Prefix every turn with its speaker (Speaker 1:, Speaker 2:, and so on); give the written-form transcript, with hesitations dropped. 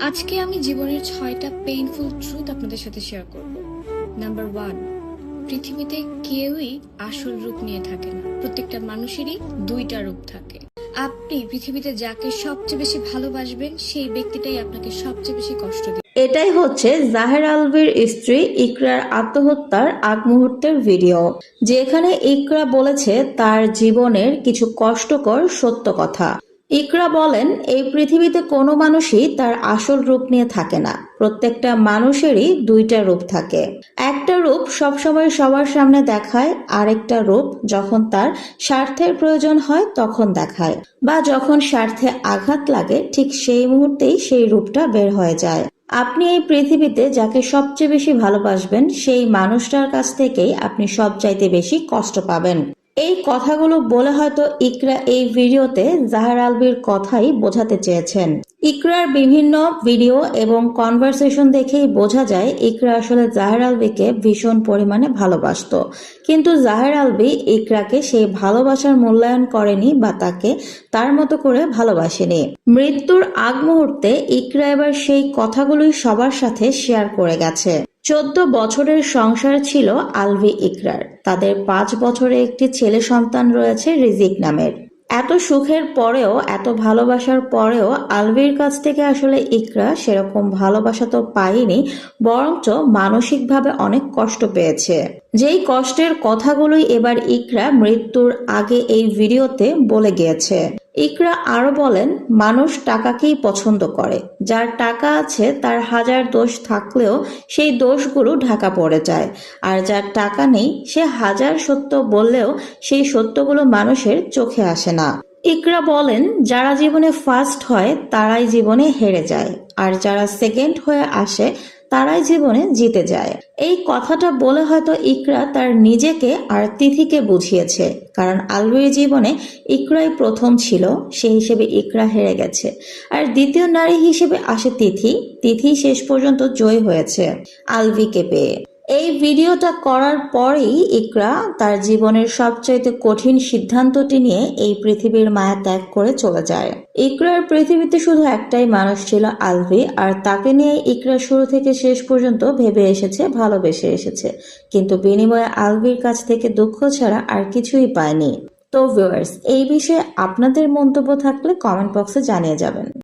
Speaker 1: আজকে আমি জীবনের 6টা পেইনফুল ট্রুথ আপনাদের সাথে শেয়ার করব। নাম্বার 1, পৃথিবীতে কেউই আসল রূপ নিয়ে থাকে না। প্রত্যেকটা মানুষেরই 2টা রূপ থাকে। আপনি পৃথিবীতে যাকে সবচেয়ে বেশি ভালোবাসবেন সেই ব্যক্তিটাই আপনাকে সবচেয়ে বেশি কষ্ট দিবে।
Speaker 2: এটাই হচ্ছে জাহের আলভীর স্ত্রী ইকরার আত্মহত্যার আগ মুহূর্তের ভিডিও, যেখানে ইকরা বলেছে তার জীবনের কিছু কষ্টকর সত্য কথা। ইকরা বলেন, এই পৃথিবীতে কোনো মানুষই তার আসল রূপ নিয়ে থাকে না। প্রত্যেকটা মানুষেরই 2টা রূপ থাকে। একটা রূপ সবসময় সবার সামনে দেখায়, আরেকটা রূপ যখন তার স্বার্থের প্রয়োজন হয় তখন দেখায়, বা যখন স্বার্থে আঘাত লাগে ঠিক সেই মুহূর্তেই সেই রূপটা বের হয়ে যায়। আপনি এই পৃথিবীতে যাকে সবচেয়ে বেশি ভালোবাসবেন সেই মানুষটার কাছ থেকেই আপনি সবচাইতে বেশি কষ্ট পাবেন। এই কথাগুলো বলে হয়তো ইকরা এই ভিডিওতে জাহের আলভীর কথাই বোঝাতে চেয়েছেন। ইকরার বিভিন্ন ভিডিও এবং কনভারসেশন দেখেই বোঝা যায় ইকরা আসলে জাহের আলভীকে ভীষণ পরিমাণে ভালোবাসতো, কিন্তু জাহের আলভী ইকরাকে সেই ভালোবাসার মূল্যায়ন করেনি বা তাকে তার মতো করে ভালোবাসেনি। মৃত্যুর আগ মুহূর্তে ইকরা এবার সেই কথাগুলোই সবার সাথে শেয়ার করে গেছে। 14 বছরের সংসার ছিল আলভী ইকরার। তাদের 5 বছরে একটি ছেলে সন্তান রয়েছে রিজিক নামের। এত সুখের পরেও, এত ভালোবাসার পরেও আলভীর কাছ থেকে আসলে ইকরা সেরকম ভালোবাসা তো পায়নি, বরঞ্চ মানসিকভাবে অনেক কষ্ট পেয়েছে। যেই কষ্টের কথাগুলোই এবার ইকরা মৃত্যুর আগে এই ভিডিওতে বলে গিয়েছে। ইকরা আরো বলেন, মানুষ টাকাকেই পছন্দ করে। যার টাকা আছে তার হাজার দোষ থাকলেও সেই দোষগুলো ঢাকা পড়ে যায়, আর যার টাকা নেই সে হাজার সত্য বললেও সেই সত্যগুলো মানুষের চোখে আসে না। ইকরা বলেন, যারা জীবনে ফার্স্ট হয় তারাই জীবনে হেরে যায়, আর যারা সেকেন্ড হয়ে আসে তারাই জীবনে জিতে যায়। এই কথাটা বলে হয়তো ইকরা তার নিজেকে আর তিথিকে বুঝিয়েছে, কারণ আলভীর জীবনে ইকরাই প্রথম ছিল, সেই হিসেবে ইকরা হেরে গেছে। আর দ্বিতীয় নারী হিসেবে আসে তিথি। তিথি শেষ পর্যন্ত জয়ী হয়েছে আলভীকে পেয়ে। এই ভিডিওটা করার পরেই ইকরা তার জীবনের সবচাইতে কঠিন সিদ্ধান্তটি নিয়ে এই পৃথিবীর মায়া ত্যাগ করে চলে যায়। ইকরার পৃথিবীতে শুধু একটাই মানুষ ছিল, আলভী, আর তাকে নিয়ে ইকরা শুরু থেকে শেষ পর্যন্ত ভেবে এসেছে, ভালোবেসে এসেছে, কিন্তু বিনিময়ে আলভীর কাছ থেকে দুঃখ ছাড়া আর কিছুই পায়নি। তো ভিউয়ার্স, এই বিষয়ে আপনাদের মন্তব্য থাকলে কমেন্ট বক্সে জানিয়ে যাবেন।